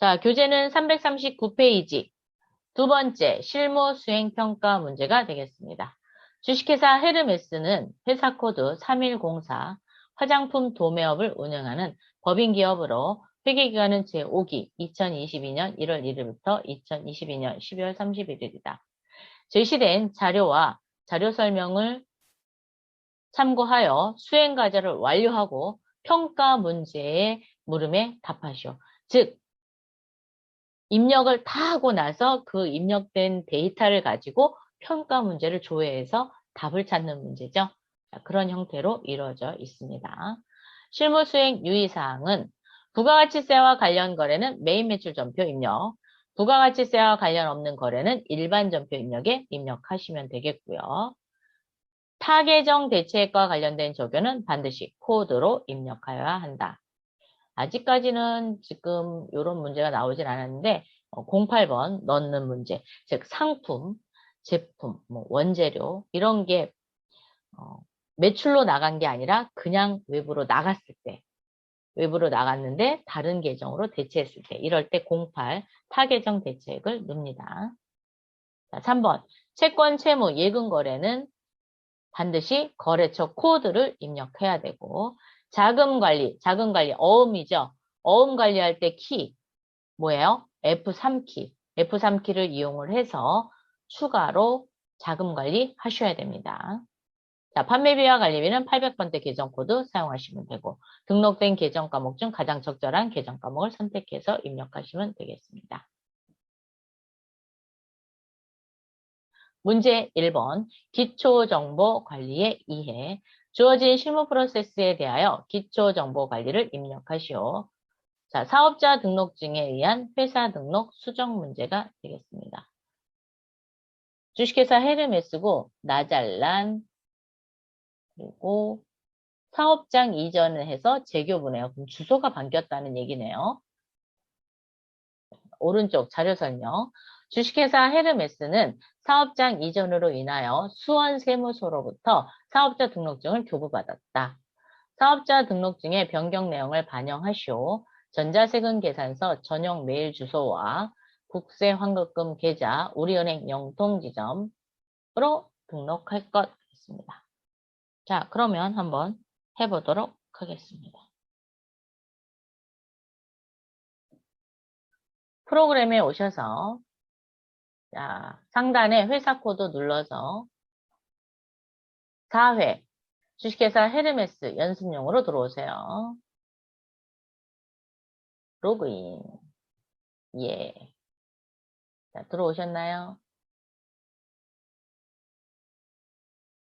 자, 교재는 339페이지. 두 번째, 실무 수행평가 문제가 되겠습니다. 주식회사 헤르메스는 회사 코드 3104 화장품 도매업을 운영하는 법인기업으로 회계기간은 제5기 2022년 1월 1일부터 2022년 12월 31일이다. 제시된 자료와 자료 설명을 참고하여 수행과제를 완료하고 평가 문제의 물음에 답하시오. 즉, 입력을 다 하고 나서 그 입력된 데이터를 가지고 평가 문제를 조회해서 답을 찾는 문제죠. 그런 형태로 이루어져 있습니다. 실무 수행 유의사항은 부가가치세와 관련 거래는 메인 매출 전표 입력, 부가가치세와 관련 없는 거래는 일반 전표 입력에 입력하시면 되겠고요. 타계정 대체액과 관련된 조변은 반드시 코드로 입력하여야 한다. 아직까지는 지금 이런 문제가 나오진 않았는데 08번 넣는 문제, 즉 상품, 제품, 뭐 원재료 이런 게 매출로 나간 게 아니라 그냥 외부로 나갔을 때, 외부로 나갔는데 다른 계정으로 대체했을 때, 이럴 때 08 타계정 대체액을 넣습니다. 자, 3번 채권, 채무, 예금 거래는 반드시 거래처 코드를 입력해야 되고, 자금 관리, 어음이죠. 어음 관리할 때 키, 뭐예요? F3키. F3키를 이용을 해서 추가로 자금 관리 하셔야 됩니다. 자, 판매비와 관리비는 800번대 계정 코드 사용하시면 되고, 등록된 계정 과목 중 가장 적절한 계정 과목을 선택해서 입력하시면 되겠습니다. 문제 1번, 기초정보관리의 이해. 주어진 실무 프로세스에 대하여 기초정보관리를 입력하시오. 자, 사업자 등록증에 의한 회사 등록 수정 문제가 되겠습니다. 주식회사 헤르메스고 나잘란, 그리고 사업장 이전을 해서 재교부네요. 그럼 주소가 바뀌었다는 얘기네요. 오른쪽 자료 설명. 주식회사 헤르메스는 사업장 이전으로 인하여 수원세무서로부터 사업자 등록증을 교부받았다. 사업자 등록증의 변경 내용을 반영하시오. 전자세금 계산서 전용 메일 주소와 국세환급금 계좌, 우리은행 영통지점으로 등록할 것 같습니다. 자, 그러면 한번 해보도록 하겠습니다. 프로그램에 오셔서 자, 상단에 회사 코드 눌러서 4회 주식회사 헤르메스 연습용으로 들어오세요. 로그인. 예. 자, 들어오셨나요?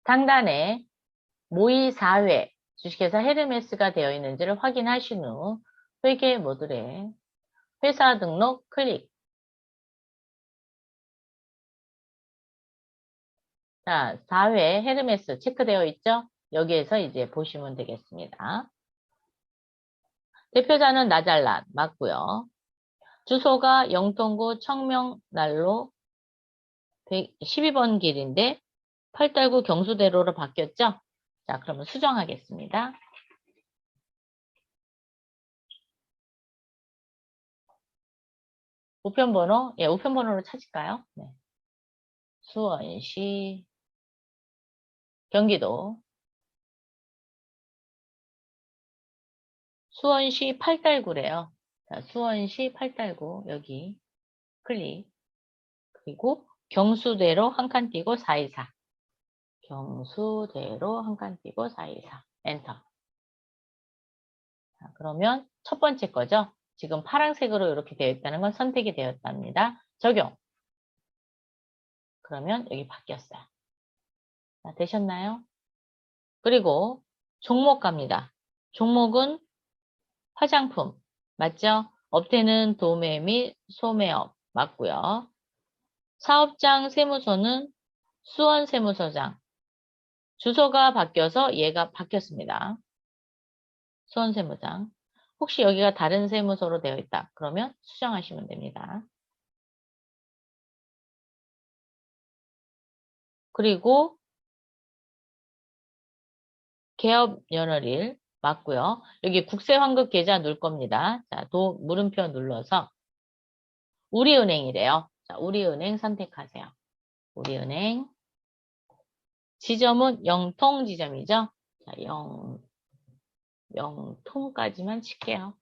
상단에 모의 4회 주식회사 헤르메스가 되어 있는지를 확인하신 후 회계 모듈에 회사 등록 클릭. 자, 4회 헤르메스 체크되어 있죠? 여기에서 이제 보시면 되겠습니다. 대표자는 나잘란 맞고요. 주소가 영통구 청명난로 12번 길인데 8달구 경수대로로 바뀌었죠? 자, 그러면 수정하겠습니다. 우편번호, 예, 우편번호로 찾을까요? 네. 수원시, 경기도, 수원시 8달구래요. 자, 수원시 8달구, 여기, 클릭. 그리고 경수대로 한 칸 띄고 424. 경수대로 한 칸 띄고 424. 엔터. 자, 그러면 첫 번째 거죠? 지금 파란색으로 이렇게 되어 있다는 건 선택이 되었답니다. 적용. 그러면 여기 바뀌었어요. 자, 되셨나요? 그리고 종목 갑니다. 종목은 화장품. 맞죠? 업태는 도매 및 소매업. 맞고요. 사업장 세무서는 수원세무서장. 주소가 바뀌어서 얘가 바뀌었습니다. 수원세무장. 혹시 여기가 다른 세무서로 되어 있다. 그러면 수정하시면 됩니다. 그리고 개업연월일 맞고요. 여기 국세환급계좌 넣을 겁니다. 자, 물음표 눌러서 우리은행이래요. 자, 우리은행 선택하세요. 우리은행. 지점은 영통 지점이죠. 자, 영통까지만 칠게요.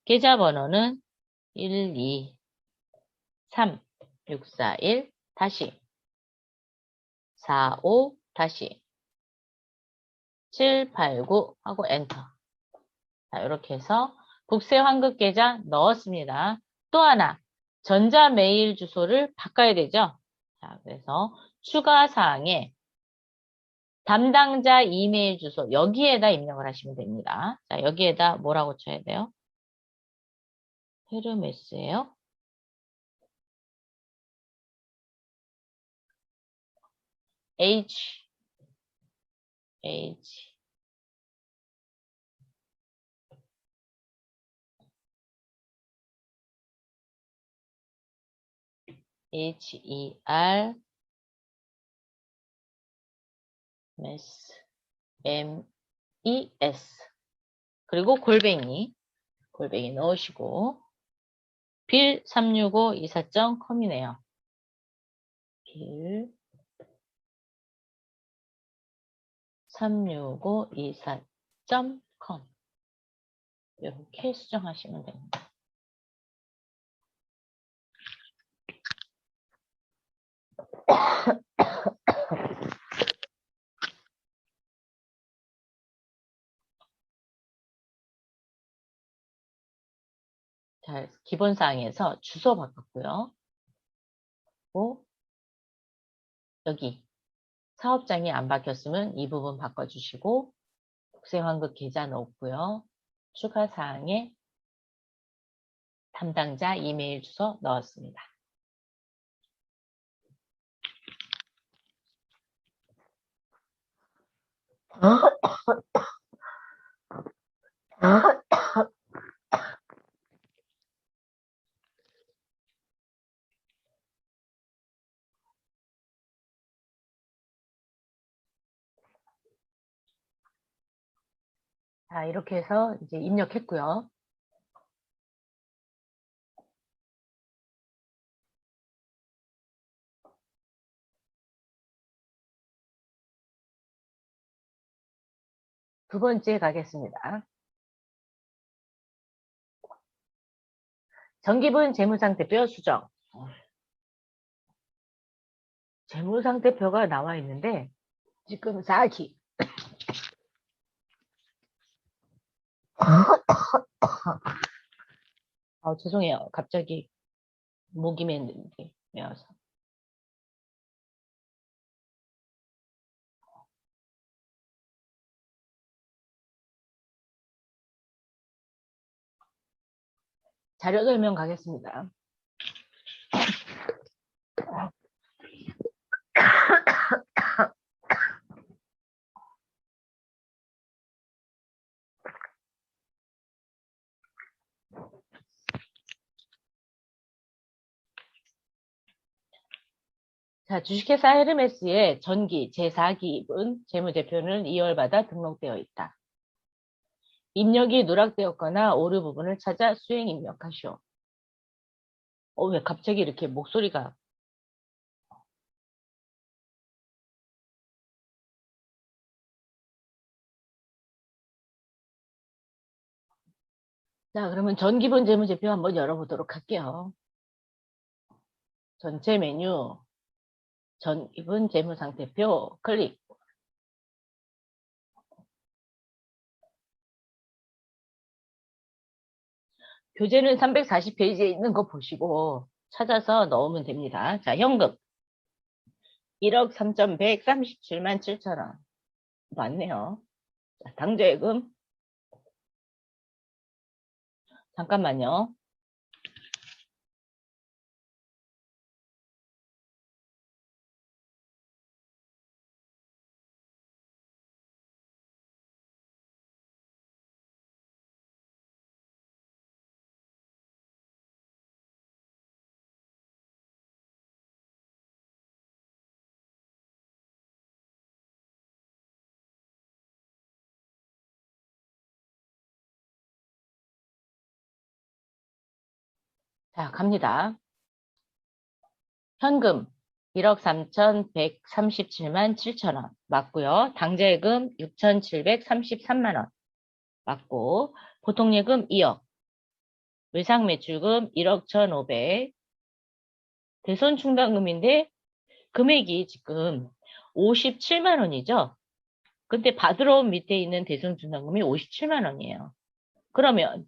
계좌번호는 1, 2, 3, 6, 4, 1, 다시 4, 5, 다시 7, 8, 9 하고 엔터. 자, 이렇게 해서 국세 환급 계좌 넣었습니다. 또 하나, 전자 메일 주소를 바꿔야 되죠. 자, 그래서 추가 사항에 담당자 이메일 주소 여기에다 입력을 하시면 됩니다. 자, 여기에다 뭐라고 쳐야 돼요? 헤르메스예요. H H HER MES MES 그리고 골뱅이 넣으시고 빌 36524.com이네요. 빌 36524.com 이렇게 수정하시면 됩니다. 자, 기본사항에서 주소 바꿨고요. 그리고 여기 사업장이 안 바뀌었으면 이 부분 바꿔주시고 국세환급 계좌 넣었고요. 추가사항에 담당자 이메일 주소 넣었습니다. 자, 이렇게 해서 이제 입력했고요. 두 번째 가겠습니다. 정기분 재무상태표 수정. 재무상태표가 나와 있는데 지금 4기. 죄송해요. 갑자기 목이 메어서. 자료 설명 가겠습니다. 자, 주식회사 헤르메스의 전기 제4기입은 재무제표는 2월마다 등록되어 있다. 입력이 누락되었거나 오류 부분을 찾아 수행 입력하시오. 왜 갑자기 이렇게 목소리가 자, 그러면 전기분 재무제표 한번 열어보도록 할게요. 전체 메뉴, 전기분 재무상태표 클릭. 교재는 340페이지에 있는 거 보시고 찾아서 넣으면 됩니다. 자, 현금. 1억 3,137만 7천원. 맞네요. 자, 당좌예금. 잠깐만요. 자, 갑니다. 현금 1억 3,137만 7천 원 맞고요. 당좌예금 6,733만 원 맞고, 보통예금 2억, 외상매출금 1억 1,500, 대손충당금인데 금액이 지금 57만 원이죠. 근데 받으러 온 밑에 있는 대손충당금이 57만 원이에요. 그러면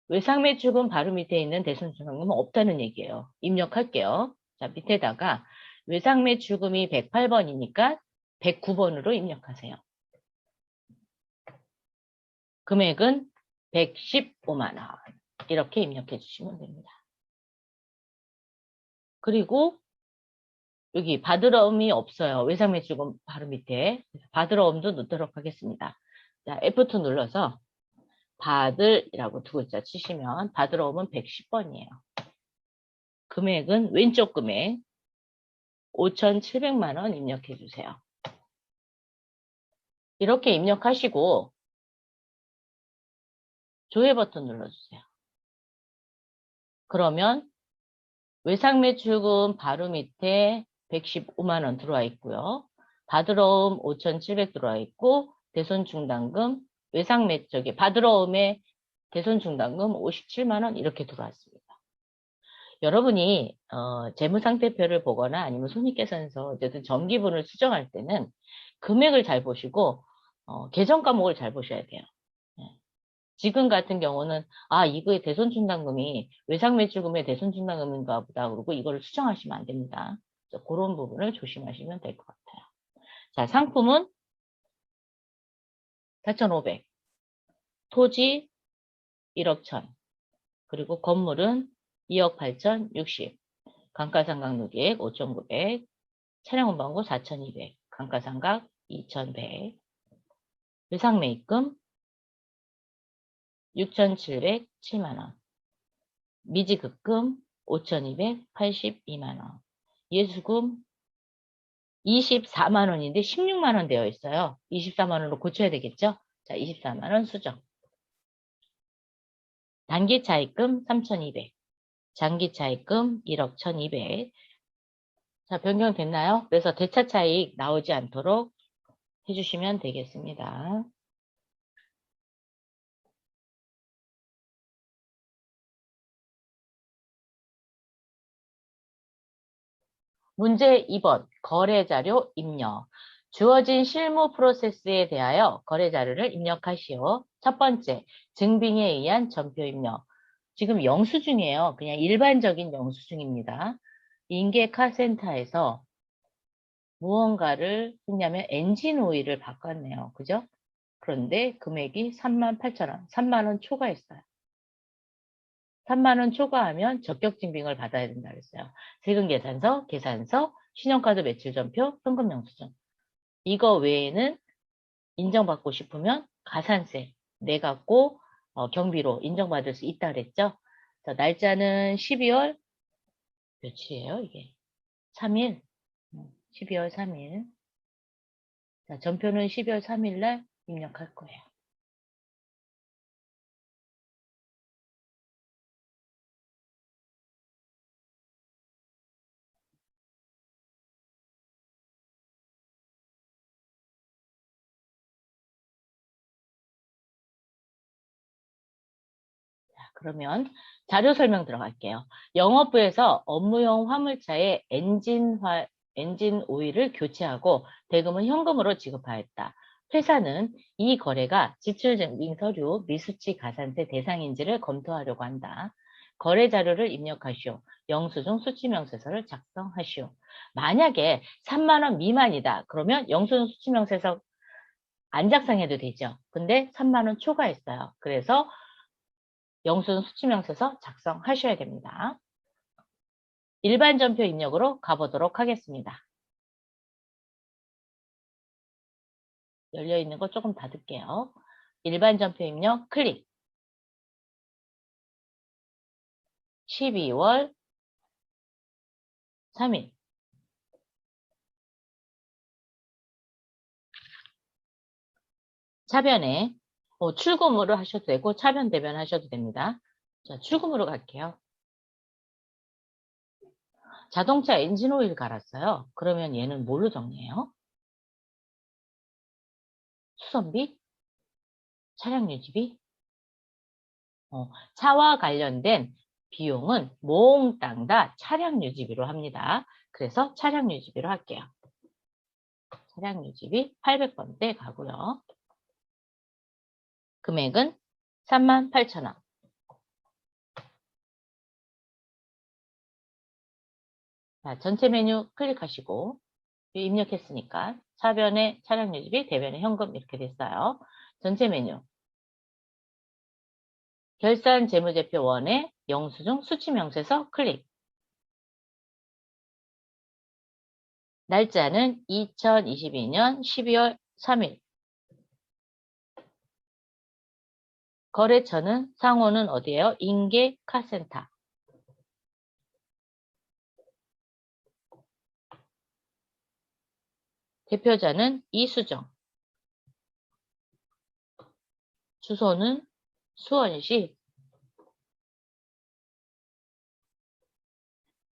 외상매출금 바로 밑에 있는 대손충당금은 없다는 얘기예요. 입력할게요. 자, 밑에다가 외상매출금이 108번이니까 109번으로 입력하세요. 금액은 115만 원. 이렇게 입력해 주시면 됩니다. 그리고 여기 받으러 음이 없어요. 외상매출금 바로 밑에. 받으러 음도 넣도록 하겠습니다. 자, F2 눌러서 받을이라고 두 글자 치시면 받으러 오면 110번이에요. 금액은 왼쪽 금액 5,700만 원 입력해 주세요. 이렇게 입력하시고 조회 버튼 눌러주세요. 그러면 외상매출금 바로 밑에 115만 원 들어와 있고요. 받으러 옴 5,700 들어와 있고, 대손충당금, 받으러 옴에 대손충당금 57만 원 이렇게 들어왔습니다. 여러분이 재무상태표를 보거나 아니면 손익계산서 어쨌든 정기분을 수정할 때는 금액을 잘 보시고 계정 과목을 잘 보셔야 돼요. 지금 같은 경우는 이거의 대손충당금이 외상매출금의 대손충당금인가 보다 그러고 이거를 수정하시면 안 됩니다. 그런 부분을 조심하시면 될 것 같아요. 자, 상품은 4,500, 토지 1억 1,000, 그리고 건물은 2억 8천 60, 감가상각누계액 5,900, 차량운반고 4,200, 감가상각 2,100, 외상매입금 6,707만 원, 미지급금 5,282만 원, 예수금 24만 원인데 16만 원 되어 있어요. 24만 원으로 고쳐야 되겠죠? 자, 24만 원 수정. 단기차입금 3,200, 장기차입금 1억 1,200. 자, 변경됐나요? 그래서 대차차익 나오지 않도록 해주시면 되겠습니다. 문제 2번, 거래자료 입력. 주어진 실무 프로세스에 대하여 거래자료를 입력하시오. 첫 번째, 증빙에 의한 전표 입력. 지금 영수증이에요. 그냥 일반적인 영수증입니다. 인계카센터에서 무언가를 했냐면 엔진 오일을 바꿨네요. 그죠? 그런데 금액이 38,000원, 3만 원 초과했어요. 3만 원 초과하면 적격증빙을 받아야 된다 그랬어요. 세금계산서, 계산서, 신용카드 매출전표, 현금영수증. 이거 외에는 인정받고 싶으면 가산세 내갖고 경비로 인정받을 수 있다 그랬죠. 자, 날짜는 12월 며칠이에요 이게? 3일. 12월 3일. 자, 전표는 12월 3일 날 입력할 거예요. 그러면 자료 설명 들어갈게요. 영업부에서 업무용 화물차의 엔진 오일을 교체하고 대금은 현금으로 지급하였다. 회사는 이 거래가 지출증빙 서류 미수치 가산세 대상인지를 검토하려고 한다. 거래 자료를 입력하시오. 영수증 수치명세서를 작성하시오. 만약에 3만 원 미만이다. 그러면 영수증 수치명세서 안 작성해도 되죠. 근데 3만 원 초과했어요. 그래서 영수증 수치명세서 작성하셔야 됩니다. 일반 전표 입력으로 가보도록 하겠습니다. 열려있는 거 조금 닫을게요. 일반 전표 입력 클릭. 12월 3일. 차변에 출금으로 하셔도 되고 차변 대변 하셔도 됩니다. 자, 출금으로 갈게요. 자동차 엔진 오일 갈았어요. 그러면 얘는 뭘로 정리해요? 수선비? 차량 유지비? 차와 관련된 비용은 몽땅 다 차량 유지비로 합니다. 그래서 차량 유지비로 할게요. 차량 유지비 800번대 가고요. 금액은 38,000원. 자, 전체 메뉴 클릭하시고 입력했으니까 차변에 차량 유지비, 대변에 현금 이렇게 됐어요. 전체 메뉴. 결산 재무제표 1에 영수증 수치명세서 클릭. 날짜는 2022년 12월 3일. 거래처는 상호는 어디예요? 인계 카센터. 대표자는 이수정. 주소는 수원시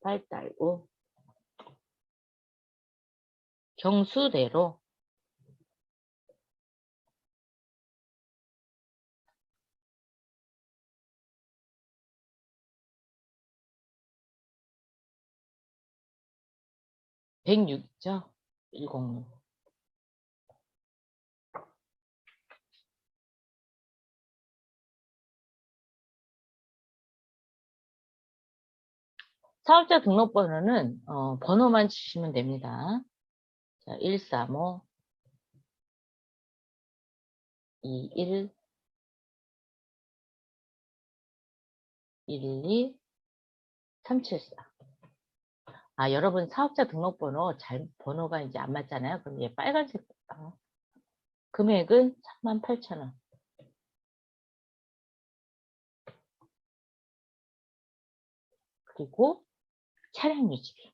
발달구 경수대로 (106죠) 106. 사업자 등록번호는 번호만 치시면 됩니다. 자, 135 21 12 374. 아, 여러분 사업자 등록번호 번호가 이제 안 맞잖아요. 그럼 얘 빨간색. 금액은 38,000원. 그리고 차량 유지비.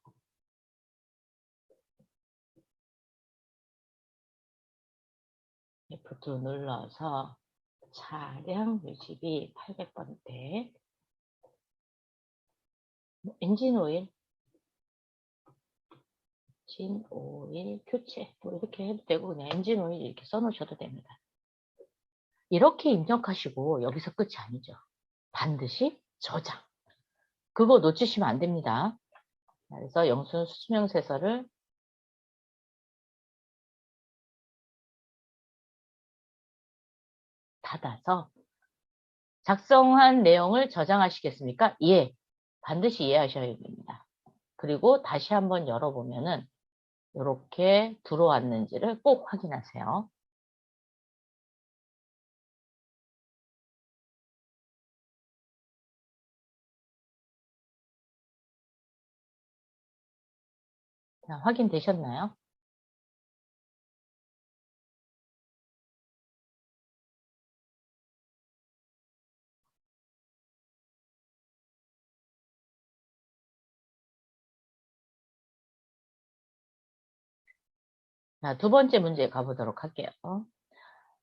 F2 눌러서 차량 유지비 800번대. 엔진 오일 교체 뭐 이렇게 해도 되고 그냥 엔진 오일 이렇게 써놓으셔도 됩니다. 이렇게 입력하시고 여기서 끝이 아니죠. 반드시 저장. 그거 놓치시면 안 됩니다. 그래서 영수증 수치명세서를 닫아서 작성한 내용을 저장하시겠습니까? 예. 반드시 이해하셔야 됩니다. 그리고 다시 한번 열어보면은 이렇게 들어왔는지를 꼭 확인하세요. 자, 확인되셨나요? 자, 두 번째 문제 가보도록 할게요.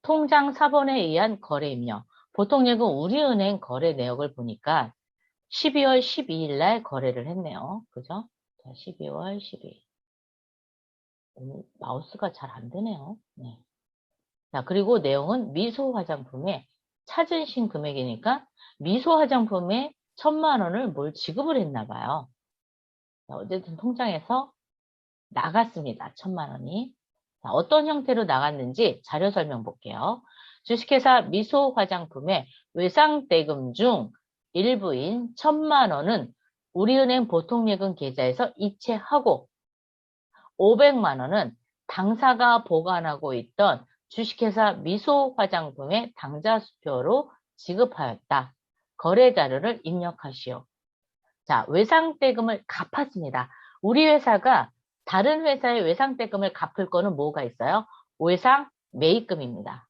통장 사본에 의한 거래 입력. 보통 예금 우리은행 거래 내역을 보니까 12월 12일 날 거래를 했네요. 그죠? 자, 12월 12일. 오늘 마우스가 잘 안 되네요. 네. 자, 그리고 내용은 미소 화장품에 찾으신 금액이니까 미소 화장품에 1,000만 원을 뭘 지급을 했나 봐요. 자, 어쨌든 통장에서 나갔습니다. 1,000만 원이. 자, 어떤 형태로 나갔는지 자료 설명 볼게요. 주식회사 미소 화장품의 외상대금 중 일부인 1,000만 원은 우리은행 보통예금 계좌에서 이체하고 500만 원은 당사가 보관하고 있던 주식회사 미소 화장품의 당좌수표로 지급하였다. 거래 자료를 입력하시오. 자, 외상대금을 갚았습니다. 우리 회사가 다른 회사의 외상대금을 갚을 거는 뭐가 있어요? 외상매입금입니다.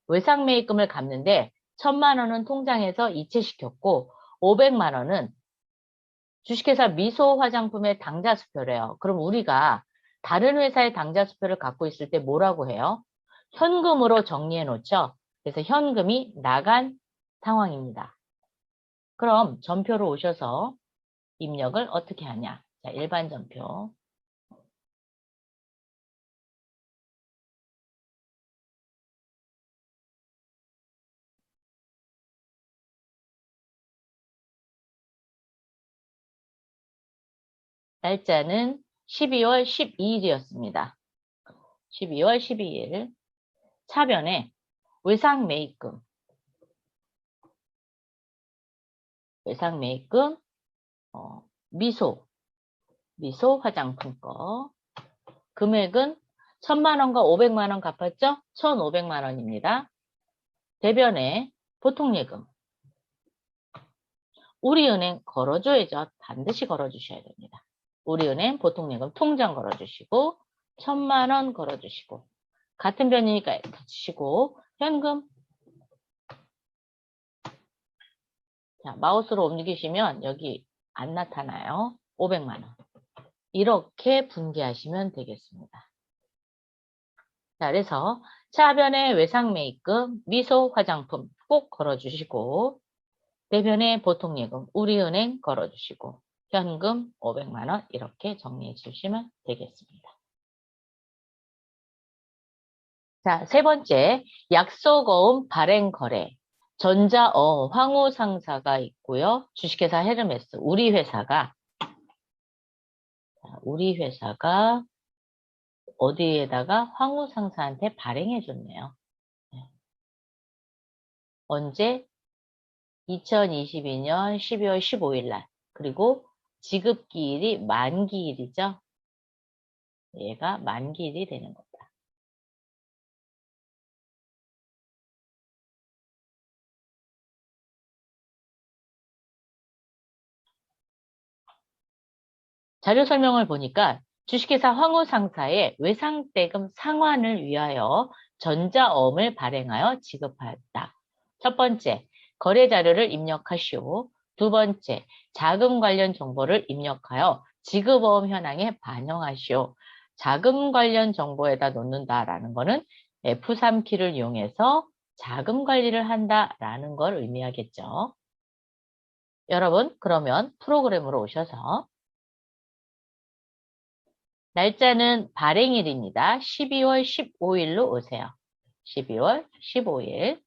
외상매입금을 갚는데 1,000만 원은 통장에서 이체시켰고 500만 원은 주식회사 미소 화장품의 당좌수표래요. 그럼 우리가 다른 회사의 당좌수표를 갖고 있을 때 뭐라고 해요? 현금으로 정리해 놓죠. 그래서 현금이 나간 상황입니다. 그럼 전표로 오셔서 입력을 어떻게 하냐? 자, 일반 전표. 날짜는 12월 12일이었습니다. 12월 12일. 차변에 외상 매입금, 미소 화장품 거. 금액은 1000만 원과 500만 원 갚았죠? 1500만 원입니다. 대변에 보통예금. 우리은행 걸어줘야죠. 반드시 걸어주셔야 됩니다. 우리은행 보통예금 통장 걸어주시고 1000만 원 걸어주시고 같은 변이니까 주시고 현금. 자, 마우스로 옮기시면 여기 안 나타나요. 500만 원. 이렇게 분기하시면 되겠습니다. 자, 그래서 차변에 외상 매입금, 미소 화장품 꼭 걸어주시고 대변에 보통예금, 우리은행 걸어주시고 현금 500만 원 이렇게 정리해 주시면 되겠습니다. 자, 세 번째, 약속어음 발행거래. 황우상사가 있고요. 주식회사 헤르메스, 우리 회사가 어디에다가 황우상사한테 발행해줬네요. 언제? 2022년 12월 15일 날. 그리고 지급기일이 만기일이죠. 얘가 만기일이 되는 겁니다. 자료 설명을 보니까 주식회사 황우상사의 외상대금 상환을 위하여 전자어음을 발행하여 지급하였다. 첫 번째, 거래 자료를 입력하시오. 두 번째, 자금 관련 정보를 입력하여 지급어음 현황에 반영하시오. 자금 관련 정보에다 놓는다라는 거는 F3키를 이용해서 자금 관리를 한다라는 걸 의미하겠죠. 여러분, 그러면 프로그램으로 오셔서 날짜는 발행일입니다. 12월 15일로 오세요. 12월 15일.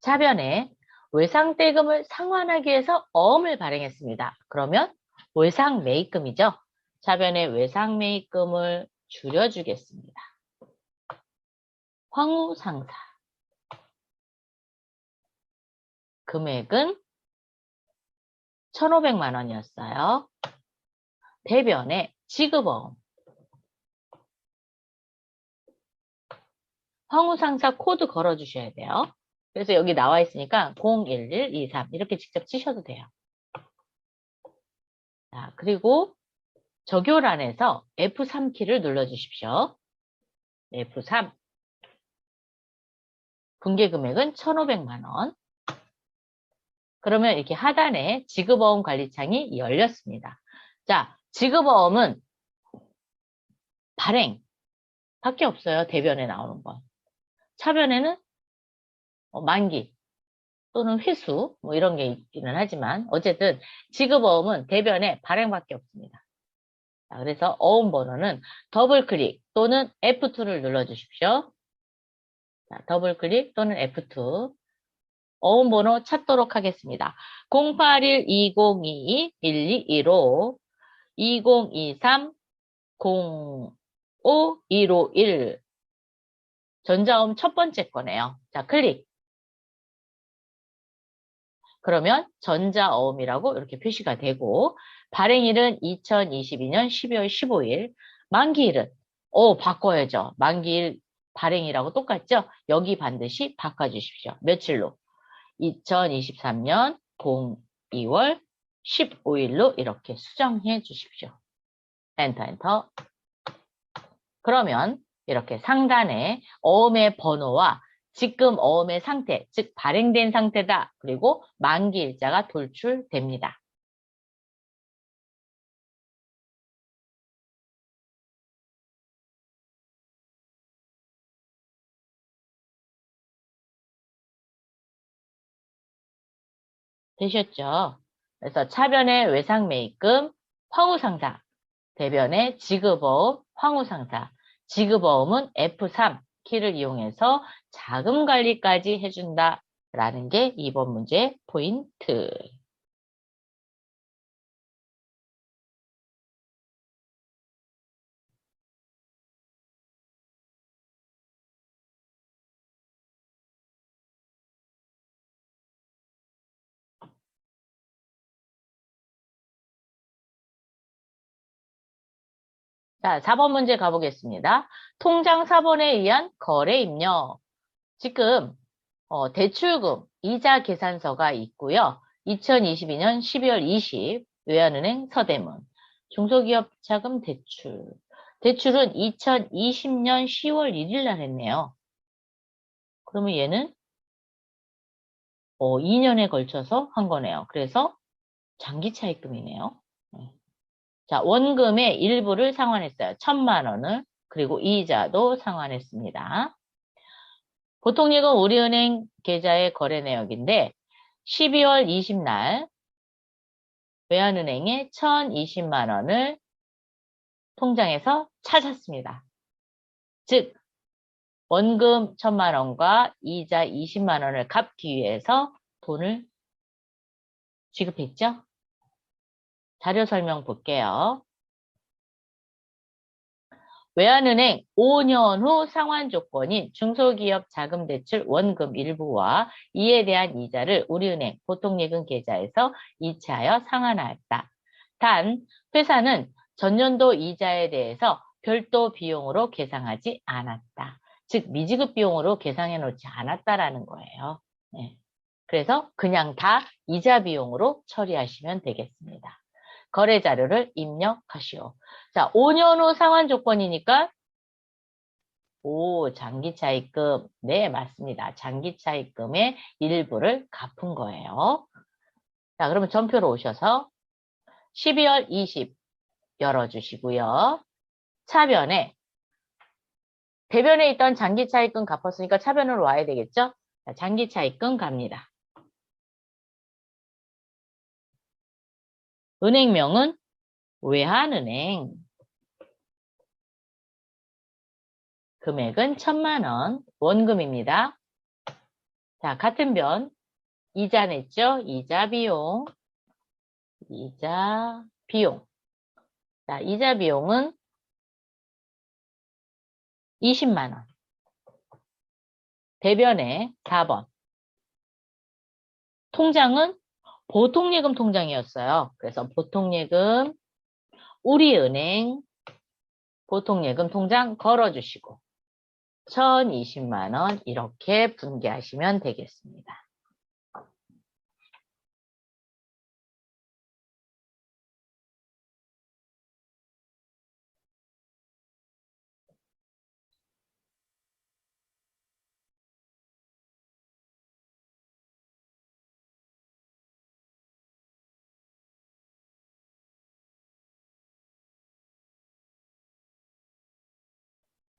차변에 외상대금을 상환하기 위해서 어음을 발행했습니다. 그러면 외상매입금이죠. 차변에 외상매입금을 줄여주겠습니다. 황우상사. 금액은 1,500만 원이었어요. 대변에 지급어음. 황우상사 코드 걸어주셔야 돼요. 그래서 여기 나와 있으니까 01123 이렇게 직접 치셔도 돼요. 자, 그리고 적요란에서 F3키를 눌러주십시오. F3. 분괴금액은 1,500만 원. 그러면 이렇게 하단에 지급어음 관리창이 열렸습니다. 자, 지급어음은 발행 밖에 없어요. 대변에 나오는 건. 차변에는 만기 또는 회수 뭐 이런 게 있기는 하지만 어쨌든 지급어음은 대변에 발행밖에 없습니다. 자, 그래서 어음 번호는 더블클릭 또는 F2를 눌러주십시오. 자, 더블클릭 또는 F2. 어음 번호 찾도록 하겠습니다. 081-2022-1215 2023-05-151 전자음 첫 번째 거네요. 자, 클릭. 그러면 전자어음이라고 이렇게 표시가 되고 발행일은 2022년 12월 15일, 만기일은 바꿔야죠. 만기일 발행이라고 똑같죠? 여기 반드시 바꿔주십시오. 며칠로? 2023년 02월 15일로 이렇게 수정해 주십시오. 엔터 엔터. 그러면 이렇게 상단에 어음의 번호와 지금 어음의 상태, 즉 발행된 상태다. 그리고 만기일자가 돌출됩니다. 되셨죠? 그래서 차변의 외상매입금, 황후상사, 대변의 지급어음, 황후상사, 지급어음은 F3 키를 이용해서 자금 관리까지 해준다. 라는 게 이번 문제의 포인트. 자, 4번 문제 가보겠습니다. 통장 사본에 의한 거래 입력. 지금 대출금, 이자 계산서가 있고요. 2022년 12월 20 외환은행 서대문 중소기업 자금 대출. 대출은 2020년 10월 1일 날 했네요. 그러면 얘는 2년에 걸쳐서 한 거네요. 그래서 장기 차입금이네요. 네. 자, 원금의 일부를 상환했어요. 1,000만 원을. 그리고 이자도 상환했습니다. 보통예금 우리은행 계좌의 거래 내역인데 12월 20날 외환은행에 1,020만 원을 통장에서 찾았습니다. 즉 원금 1,000만 원과 이자 20만 원을 갚기 위해서 돈을 지급했죠. 자료 설명 볼게요. 외환은행 5년 후 상환 조건인 중소기업 자금대출 원금 일부와 이에 대한 이자를 우리은행 보통예금 계좌에서 이체하여 상환하였다. 단 회사는 전년도 이자에 대해서 별도 비용으로 계상하지 않았다. 즉 미지급 비용으로 계상해 놓지 않았다라는 거예요. 네. 그래서 그냥 다 이자 비용으로 처리하시면 되겠습니다. 거래 자료를 입력하시오. 자, 5년 후 상환 조건이니까 장기 차입금. 네, 맞습니다. 장기 차입금의 일부를 갚은 거예요. 자, 그러면 전표로 오셔서 12월 20 열어주시고요. 차변에 대변에 있던 장기 차입금 갚았으니까 차변으로 와야 되겠죠? 자, 장기 차입금 갑니다. 은행명은 외환은행. 금액은 1,000만 원. 원금입니다. 자, 같은 변. 이자 냈죠? 이자 비용. 이자 비용. 자, 이자 비용은 20만 원. 대변에 4번. 통장은 보통예금 통장이었어요. 그래서 보통예금, 우리은행, 보통예금 통장 걸어주시고 1,020만 원 이렇게 분개하시면 되겠습니다.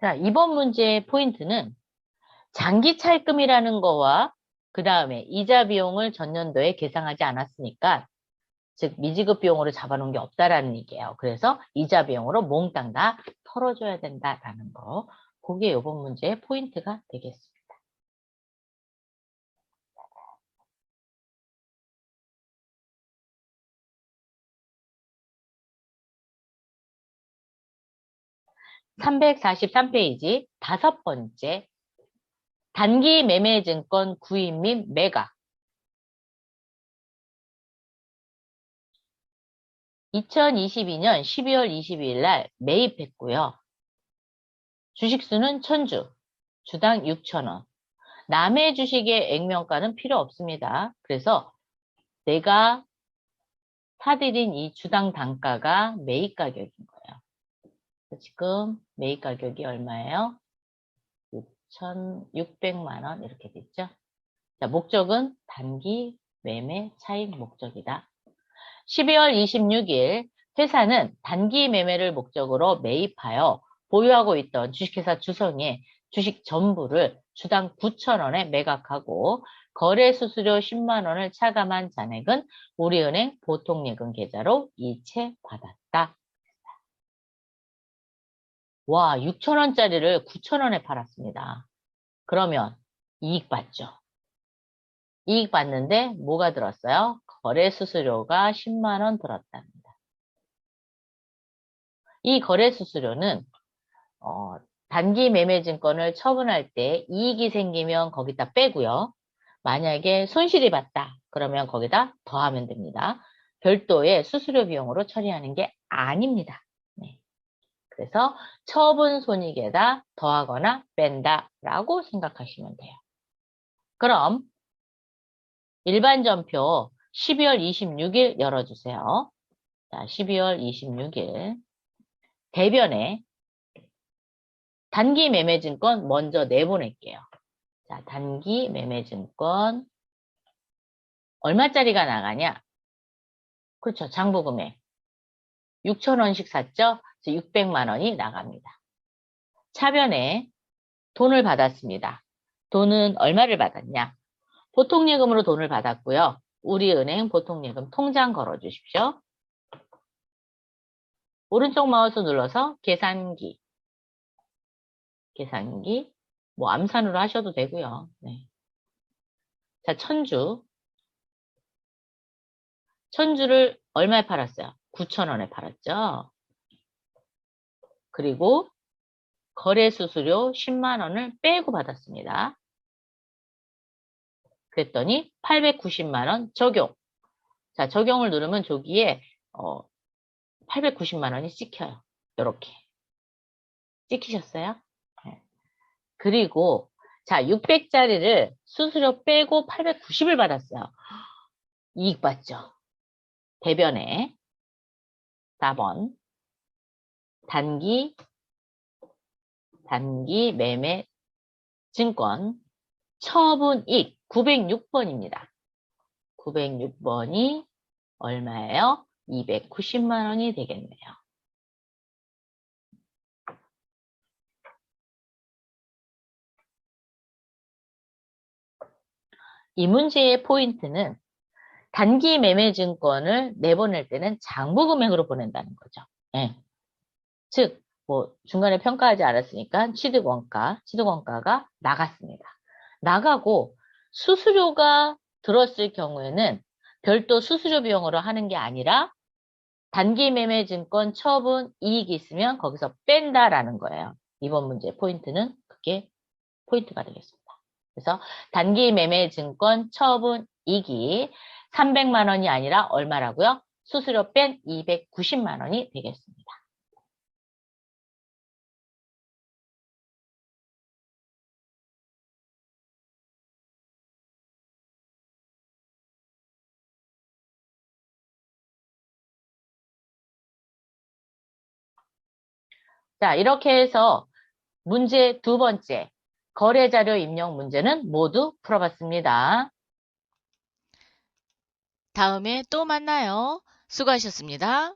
자, 이번 문제의 포인트는 장기 차입금이라는 거와 그 다음에 이자 비용을 전년도에 계상하지 않았으니까 즉 미지급 비용으로 잡아놓은 게 없다라는 얘기예요. 그래서 이자 비용으로 몽땅 다 털어줘야 된다라는 거. 그게 이번 문제의 포인트가 되겠습니다. (343페이지) 5번째 단기 매매증권 구입 및 매각 2022년 12월 22일 날 매입했고요. 주식수는 1,000주, 주당 6,000원. 남의 주식의 액면가는 필요 없습니다. 그래서 내가 사들인 이 주당 단가가 매입 가격인 거예요. 지금 매입 가격이 얼마예요? 6,600만 원 이렇게 됐죠. 자, 목적은 단기 매매 차익 목적이다. 12월 26일 회사는 단기 매매를 목적으로 매입하여 보유하고 있던 주식회사 주성에 주식 전부를 주당 9,000원에 매각하고 거래 수수료 10만 원을 차감한 잔액은 우리은행 보통예금 계좌로 이체받았다. 와, 6,000원짜리를 9,000원에 팔았습니다. 그러면 이익 받죠. 이익 받는데 뭐가 들었어요? 거래 수수료가 10만 원 들었답니다. 이 거래 수수료는 단기 매매 증권을 처분할 때 이익이 생기면 거기다 빼고요. 만약에 손실이 봤다. 그러면 거기다 더하면 됩니다. 별도의 수수료 비용으로 처리하는 게 아닙니다. 네. 그래서 처분 손익에다 더하거나 뺀다라고 생각하시면 돼요. 그럼 일반 전표 12월 26일 열어주세요. 자, 12월 26일 대변에 단기 매매증권 먼저 내보낼게요. 자, 단기 매매증권 얼마짜리가 나가냐? 그렇죠. 장부금액 6,000원씩 샀죠? 600만 원이 나갑니다. 차변에 돈을 받았습니다. 돈은 얼마를 받았냐? 보통예금으로 돈을 받았고요. 우리은행 보통예금 통장 걸어주십시오. 오른쪽 마우스 눌러서 계산기, 뭐 암산으로 하셔도 되고요. 네. 자, 천주를 얼마에 팔았어요? 9,000원에 팔았죠. 그리고 거래 수수료 10만 원을 빼고 받았습니다. 그랬더니 890만 원 적용. 자, 적용을 누르면 저기에 890만 원이 찍혀요. 이렇게. 찍히셨어요? 네. 그리고 자, 600짜리를 수수료 빼고 890을 받았어요. 이익 받죠. 대변에 4번 단기 매매 증권 처분익 906번입니다. 906번이 얼마예요? 290만 원이 되겠네요. 이 문제의 포인트는 단기 매매 증권을 내보낼 때는 장부 금액으로 보낸다는 거죠. 네. 즉, 뭐 중간에 평가하지 않았으니까 취득원가가 나갔습니다. 나가고 수수료가 들었을 경우에는 별도 수수료 비용으로 하는 게 아니라 단기 매매 증권 처분 이익이 있으면 거기서 뺀다라는 거예요. 이번 문제 포인트는 그게 포인트가 되겠습니다. 그래서 단기 매매 증권 처분 이익이 300만 원이 아니라 얼마라고요? 수수료 뺀 290만 원이 되겠습니다. 자, 이렇게 해서 문제 두 번째, 거래자료 입력 문제는 모두 풀어봤습니다. 다음에 또 만나요. 수고하셨습니다.